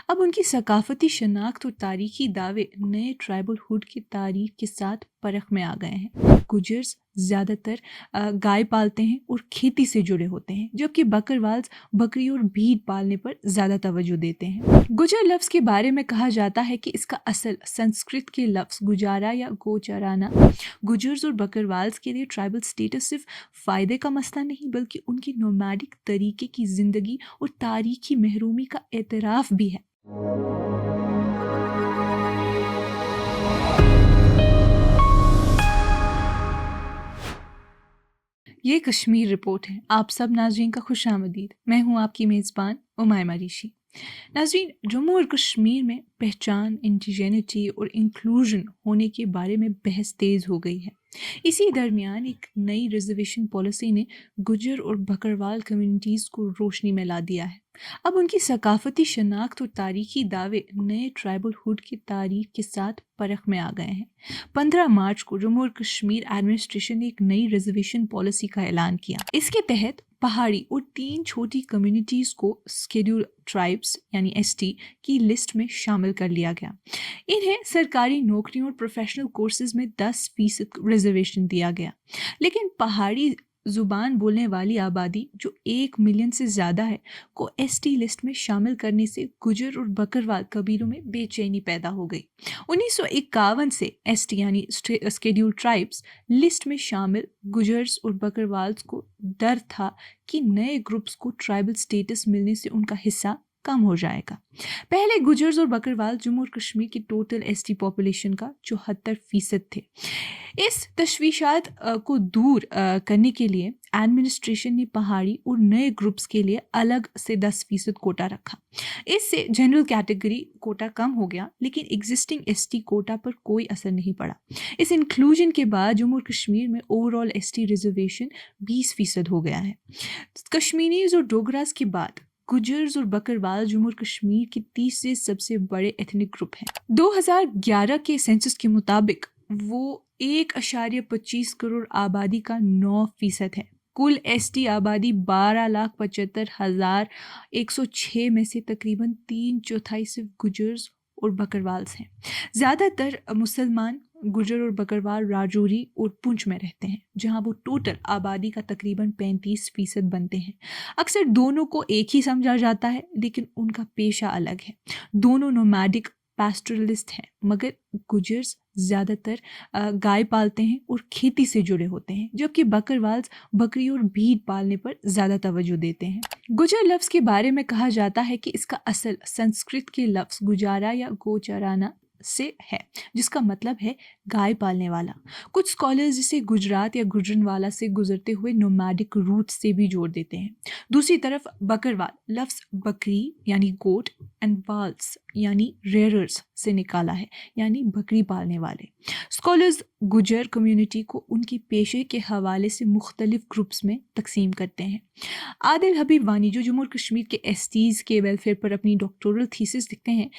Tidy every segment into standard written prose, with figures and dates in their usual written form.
अब उनकी सकाफती शनाख्त और तारीखी दावे नए ट्राइबल हुड की तारीख के साथ परख में आ गए हैं। गुजर्स ज़्यादातर गाय पालते हैं और खेती से जुड़े होते हैं, जबकि बकरवाल्स बकरी और भेड़ पालने पर ज़्यादा तवज्जो देते हैं। गुजर लफ्ज़ के बारे में कहा जाता है कि इसका असल संस्कृत के लफ्ज़ गुजारा या गोचराना। गुजर्स और बकरवाल्स के लिए ट्राइबल स्टेटस सिर्फ फ़ायदे का मसला नहीं, बल्कि उनकी नोमैडिक तरीके की ज़िंदगी और तारीखी महरूमी का एतराफ़ भी है। ये कश्मीर रिपोर्ट है। आप सब नाज़रीन का खुश आमदीद। मैं हूँ आपकी मेज़बान उमायमा ऋषि। नाज़रीन, जम्मू और कश्मीर में पहचान, इंडिजेनिटी और इंक्लूजन होने के बारे में बहस तेज़ हो गई है। इसी दरमियान एक नई रिजर्वेशन पॉलिसी ने गुजर और बकरवाल कम्युनिटीज़ को रोशनी में ला दिया है। अब उनकी सकाफती शनाख्त और तारीखी दावे नए ट्राइबल हुड की तारीख के साथ परख में आ गए हैं। 15 मार्च को जम्मू और कश्मीर एडमिनिस्ट्रेशन ने एक नई रिजर्वेशन पॉलिसी का ऐलान किया। इसके तहत पहाड़ी और 3 छोटी कम्युनिटीज़ को शेड्यूल ट्राइब्स यानी एसटी की लिस्ट में शामिल कर लिया गया। इन्हें सरकारी नौकरियों और प्रोफेशनल कोर्सेज में 10% रिजर्वेशन दिया गया। लेकिन पहाड़ी ज़ुबान बोलने वाली आबादी, जो 1 मिलियन से ज़्यादा है, को एसटी लिस्ट में शामिल करने से गुजर और बकरवाल कबीलों में बेचैनी पैदा हो गई। 1951 से एसटी यानी शेड्यूल ट्राइब्स लिस्ट में शामिल गुजर्स और बकरवाल्स को डर था कि नए ग्रुप्स को ट्राइबल स्टेटस मिलने से उनका हिस्सा कम हो जाएगा। पहले गुजर्स और बकरवाल जम्मू और कश्मीर की टोटल एसटी पॉपुलेशन का 74% थे। इस तशवीशात को दूर करने के लिए एडमिनिस्ट्रेशन ने पहाड़ी और नए ग्रुप्स के लिए अलग से 10% कोटा रखा। इससे जनरल कैटेगरी कोटा कम हो गया, लेकिन एग्जिस्टिंग एसटी कोटा पर कोई असर नहीं पड़ा। इस इंक्लूजन के बाद जम्मू और कश्मीर में ओवरऑल एसटी रिजर्वेशन 20% हो गया है। कश्मीरीज और डोगरास के बाद गुजर्स और बकरवाल जम्मू और कश्मीर के तीसरे सबसे बड़े एथनिक ग्रुप हैं। 2011 के सेंसस के मुताबिक वो 1.25 करोड़ आबादी का 9% है। कुल एसटी आबादी 12,75,106 में से तकरीबन 3/4 सिर्फ गुजर्स और बकरवाल्स हैं। ज़्यादातर मुसलमान गुजर और बकरवाल राजौरी और पुंछ में रहते हैं, जहां वो टोटल आबादी का तकरीबन 35% बनते हैं। अक्सर दोनों को एक ही समझा जाता है, लेकिन उनका पेशा अलग है। दोनों नोमैडिक पैस्टोरलिस्ट हैं, मगर गुजर्स ज़्यादातर गाय पालते हैं और खेती से जुड़े होते हैं, जबकि बकरवाल्स बकरी और भेड़ पालने पर ज़्यादा तवज्जो देते हैं। गुजर लफ्ज़ के बारे में कहा जाता है कि इसका असल संस्कृत के लफ्ज़ गुजारा या गोचराना से है, जिसका मतलब है गाय पालने वाला। कुछ स्कॉलर्स इसे गुजरात या गुजरनवाला से गुजरते हुए नोमैडिक रूट से भी जोड़ देते हैं। दूसरी तरफ बकरवाल लफ्ज़ बकरी यानी गोट एंड वाल्स यानी रेयरर्स से निकाला है, यानी बकरी पालने वाले। स्कॉलर्स गुजर कम्युनिटी को उनके पेशे के हवाले से मुख्तलिफ ग्रुप्स में तकसीम करते हैं। आदिल हबीब वानी, जो जम्मू और कश्मीर के एसटीज़ के वेलफेयर पर अपनी डॉक्टोरल थीसिस लिखते हैं,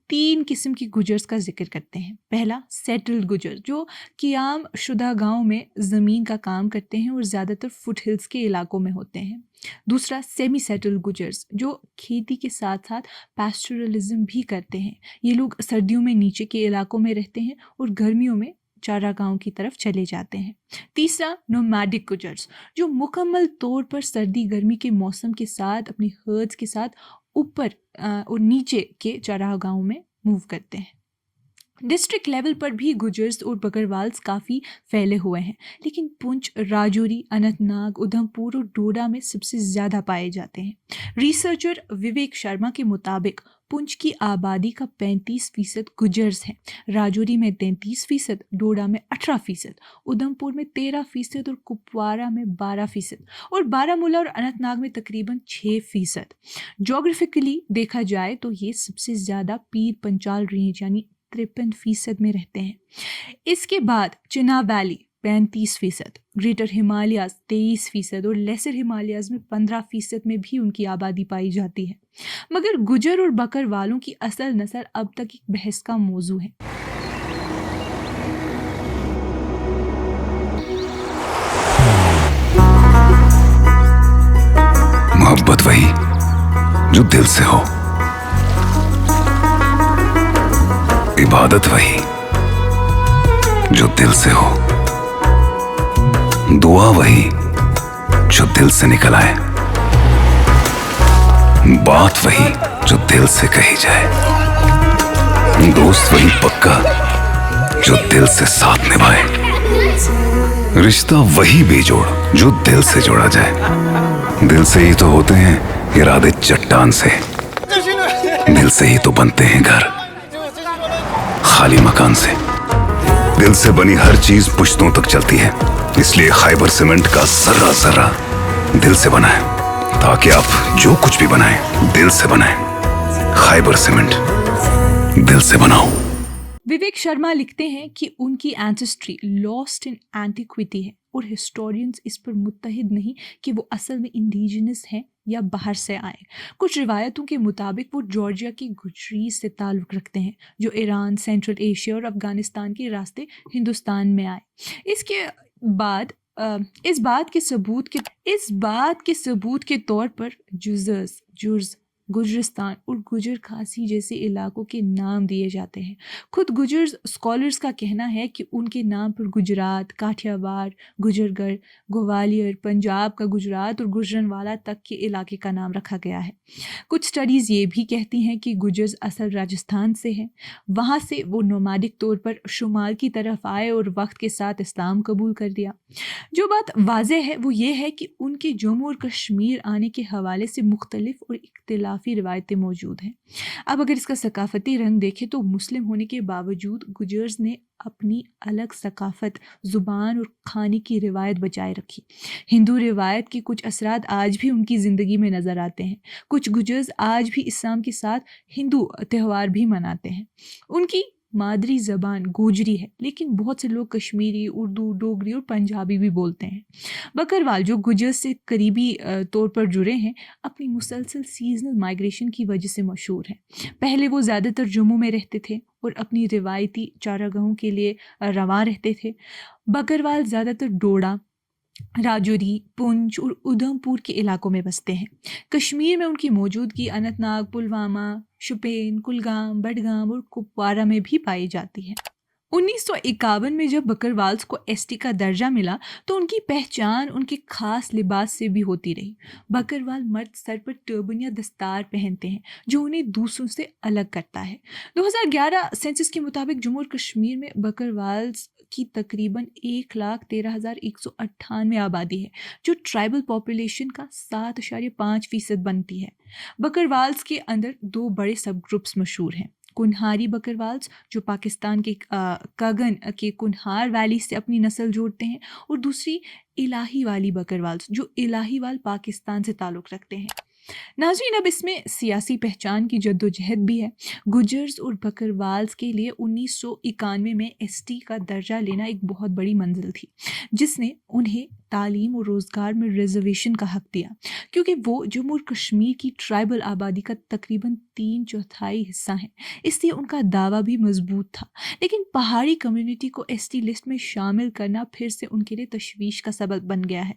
3 किस्म की गुजर्स का जिक्र करते हैं। पहला, सेटल्ड गुजर, जो क़ियाम शुदा गांव में ज़मीन का काम करते हैं और ज़्यादातर फुट हिल्स के इलाकों में होते हैं। दूसरा, सेमी सेटल्ड गुजर्स, जो खेती के साथ साथ पैस्टोरलिज्म भी करते हैं। ये लोग सर्दियों में नीचे के इलाकों में रहते हैं और गर्मियों में चारागाहों की तरफ चले जाते हैं। तीसरा, नोमैडिक गुजर्स, जो मुकम्मल तौर पर सर्दी गर्मी के मौसम के साथ अपनी हर्ड्स के साथ ऊपर और नीचे के चारागाहों में मूव करते हैं। डिस्ट्रिक्ट लेवल पर भी गुजर्स और बकरवाल्स काफ़ी फैले हुए हैं, लेकिन पुंछ, राजौरी, अनंतनाग, उधमपुर और डोडा में सबसे ज़्यादा पाए जाते हैं। रिसर्चर विवेक शर्मा के मुताबिक पुंछ की आबादी का 35% गुजर्स हैं, राजौरी में 33%, डोडा में 18%, उधमपुर में 13% और कुपवारा में 12% और बारामूला और अनंतनाग में तकरीबन 6%। जोग्राफिकली देखा जाए तो ये सबसे ज़्यादा पीर पंचाल रेंज यानी 53% में रहते हैं। इसके बाद चिनाब वैली 35%, ग्रेटर हिमालयाज 23% और लेसर हिमालयाज में 15% में भी उनकी आबादी पाई जाती है। मगर गुजर और बकर वालों की असल नस्ल अब तक एक बहस का मौजू है। मोहब्बत वही जो दिल से हो, इबादत वही जो दिल से हो, दुआ वही जो दिल से निकल आए, बात वही जो दिल से कही जाए, दोस्त वही पक्का जो दिल से साथ निभाए, रिश्ता वही बेजोड़ जो दिल से जोड़ा जाए। दिल से ही तो होते हैं इरादे चट्टान से, दिल से ही तो बनते हैं घर खाली मकान से। दिल से बनी हर चीज पुश्तों तक चलती है, इसलिए खैबर सीमेंट का जर्रा जर्रा दिल से बना है, ताकि आप जो कुछ भी बनाएं दिल से बनाएं। खैबर सीमेंट, दिल से बनाओ। विवेक शर्मा लिखते हैं कि उनकी एंसेस्ट्री लॉस्ट इन एंटिक्विटी है और हिस्टोरियंस इस पर मुत्तहिद नहीं कि वो असल में इंडिजिनस हैं या बाहर से आए। कुछ रिवायतों के मुताबिक वो जॉर्जिया की गुजरीज से ताल्लुक़ रखते हैं, जो ईरान, सेंट्रल एशिया और अफ़गानिस्तान के रास्ते हिंदुस्तान में आए। इसके बाद इस बात के सबूत के तौर पर जुर्ज, गुजरिस्तान और गुजर खासी जैसे इलाकों के नाम दिए जाते हैं। खुद गुजर स्कॉलर्स का कहना है कि उनके नाम पर गुजरात, काठियावाड़, गुजरगढ़, ग्वालियर, पंजाब का गुजरात और गुजरनवाला तक के इलाके का नाम रखा गया है। कुछ स्टडीज़ ये भी कहती हैं कि गुजर्स असल राजस्थान से हैं, वहाँ से वो नोमैडिक तौर पर शुमाल की तरफ आए और वक्त के साथ इस्लाम कबूल कर दिया। जो बात वाज़े है वो ये है कि उनके जम्मू और कश्मीर आने के हवाले से मुख्तलिफ और इख्तिलाफी रिवायतें मौजूद हैं। अब अगर इसका सकाफती रंग देखें तो मुस्लिम होने के बावजूद गुजर्स ने अपनी अलग सकाफत, ज़ुबान और खाने की रिवायत बचाए रखी। हिंदू रिवायत के कुछ असरात आज भी उनकी ज़िंदगी में नज़र आते हैं। कुछ गुजर्स आज भी इस्लाम के साथ हिंदू त्यौहार भी मनाते हैं। उनकी मादरी ज़बान गोजरी है, लेकिन बहुत से लोग कश्मीरी, उर्दू, डोगरी और पंजाबी भी बोलते हैं। बकरवाल, जो गुजर्स से करीबी तौर पर जुड़े हैं, अपनी मुसलसल सीजनल माइग्रेशन की वजह से मशहूर हैं। पहले वो ज़्यादातर जम्मू में रहते थे और अपनी रिवायती चारागाहों के लिए रवां रहते थे। बकरवाल ज़्यादातर डोडा, राजौरी, पुंछ और उधमपुर के इलाकों में बसते हैं। कश्मीर में उनकी मौजूदगी अनंतनाग, पुलवामा, शुपेन, कुलगाम, बडगाम और कुपवारा में भी पाई जाती है। 1951 में जब बकरवाल्स को एसटी का दर्जा मिला तो उनकी पहचान उनके खास लिबास से भी होती रही। बकरवाल मर्द सर पर टर्बन या दस्तार पहनते हैं, जो उन्हें दूसरों से अलग करता है। 2011 सेंसस के मुताबिक जम्मू और कश्मीर में बकरवाल्स की तकरीबन 1,13,198 आबादी है, जो ट्राइबल पॉपुलेशन का 7.5% बनती है। बकरवाल्स के अंदर दो बड़े सब ग्रुप्स मशहूर हैं। कुन्हारी बकरवाल्स, जो पाकिस्तान के कागन के कुन्हार वैली से अपनी नस्ल जोड़ते हैं, और दूसरी इलाही वाली बकरवाल्स, जो इलाहीवाल पाकिस्तान से ताल्लुक़ रखते हैं। नाज़रीन, अब इसमें सियासी पहचान की जद्दोजहद भी है। गुजर्स और बकरवाल्स के लिए 1991 में एसटी का दर्जा लेना एक बहुत बड़ी मंजिल थी, जिसने उन्हें तालीम और रोज़गार में रिजर्वेशन का हक दिया, क्योंकि वो जम्मू और कश्मीर की ट्राइबल आबादी का तकरीबन 3/4 हिस्सा हैं। इसलिए उनका दावा भी मजबूत था। लेकिन पहाड़ी कम्युनिटी को एसटी लिस्ट में शामिल करना फिर से उनके लिए तशवीश का सबब बन गया है।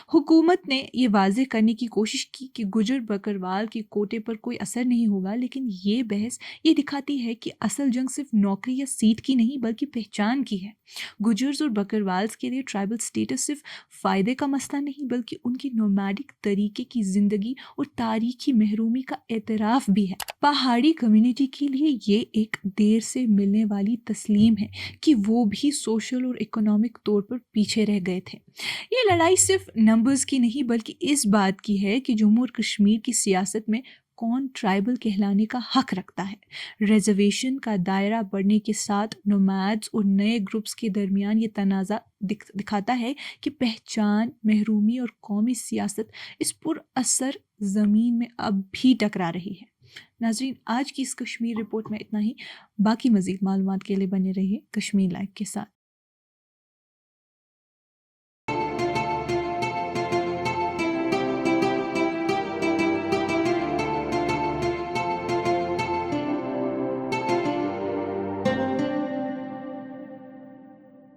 हुकूमत ने ये वाज़ेह करने की कोशिश की कि गुजर बकरवाल के कोटे पर कोई असर नहीं होगा, लेकिन ये बहस ये दिखाती है कि असल जंग सिर्फ नौकरी या सीट की नहीं बल्कि पहचान की है। गुजर्स और बकरवाल्स के लिए ट्राइबल स्टेटस सिर्फ फ़ायदे का मसला नहीं, बल्कि उनकी नोमैडिक तरीके की ज़िंदगी और तारीखी महरूमी का एतराफ़ भी है। पहाड़ी कम्युनिटी के लिए ये एक देर से मिलने वाली तस्लीम है कि वो भी सोशल और इकोनॉमिक तौर पर पीछे रह गए थे। ये लड़ाई सिर्फ नंबर्स की नहीं बल्कि इस बात की है कि जम्मू और कश्मीर की सियासत में कौन ट्राइबल कहलाने का हक रखता है। रिजर्वेशन का दायरा बढ़ने के साथ नोमैड्स और नए ग्रुप्स के दरमियान ये तनाज़ा दिखाता है कि पहचान, महरूमी और कौमी सियासत इस पुरअसर ज़मीन में अब भी टकरा रही है। नाज़रीन, आज की इस कश्मीर रिपोर्ट में इतना ही। बाकी मज़ीद मालूमात के लिए बने रहिए कश्मीर लाइव के साथ।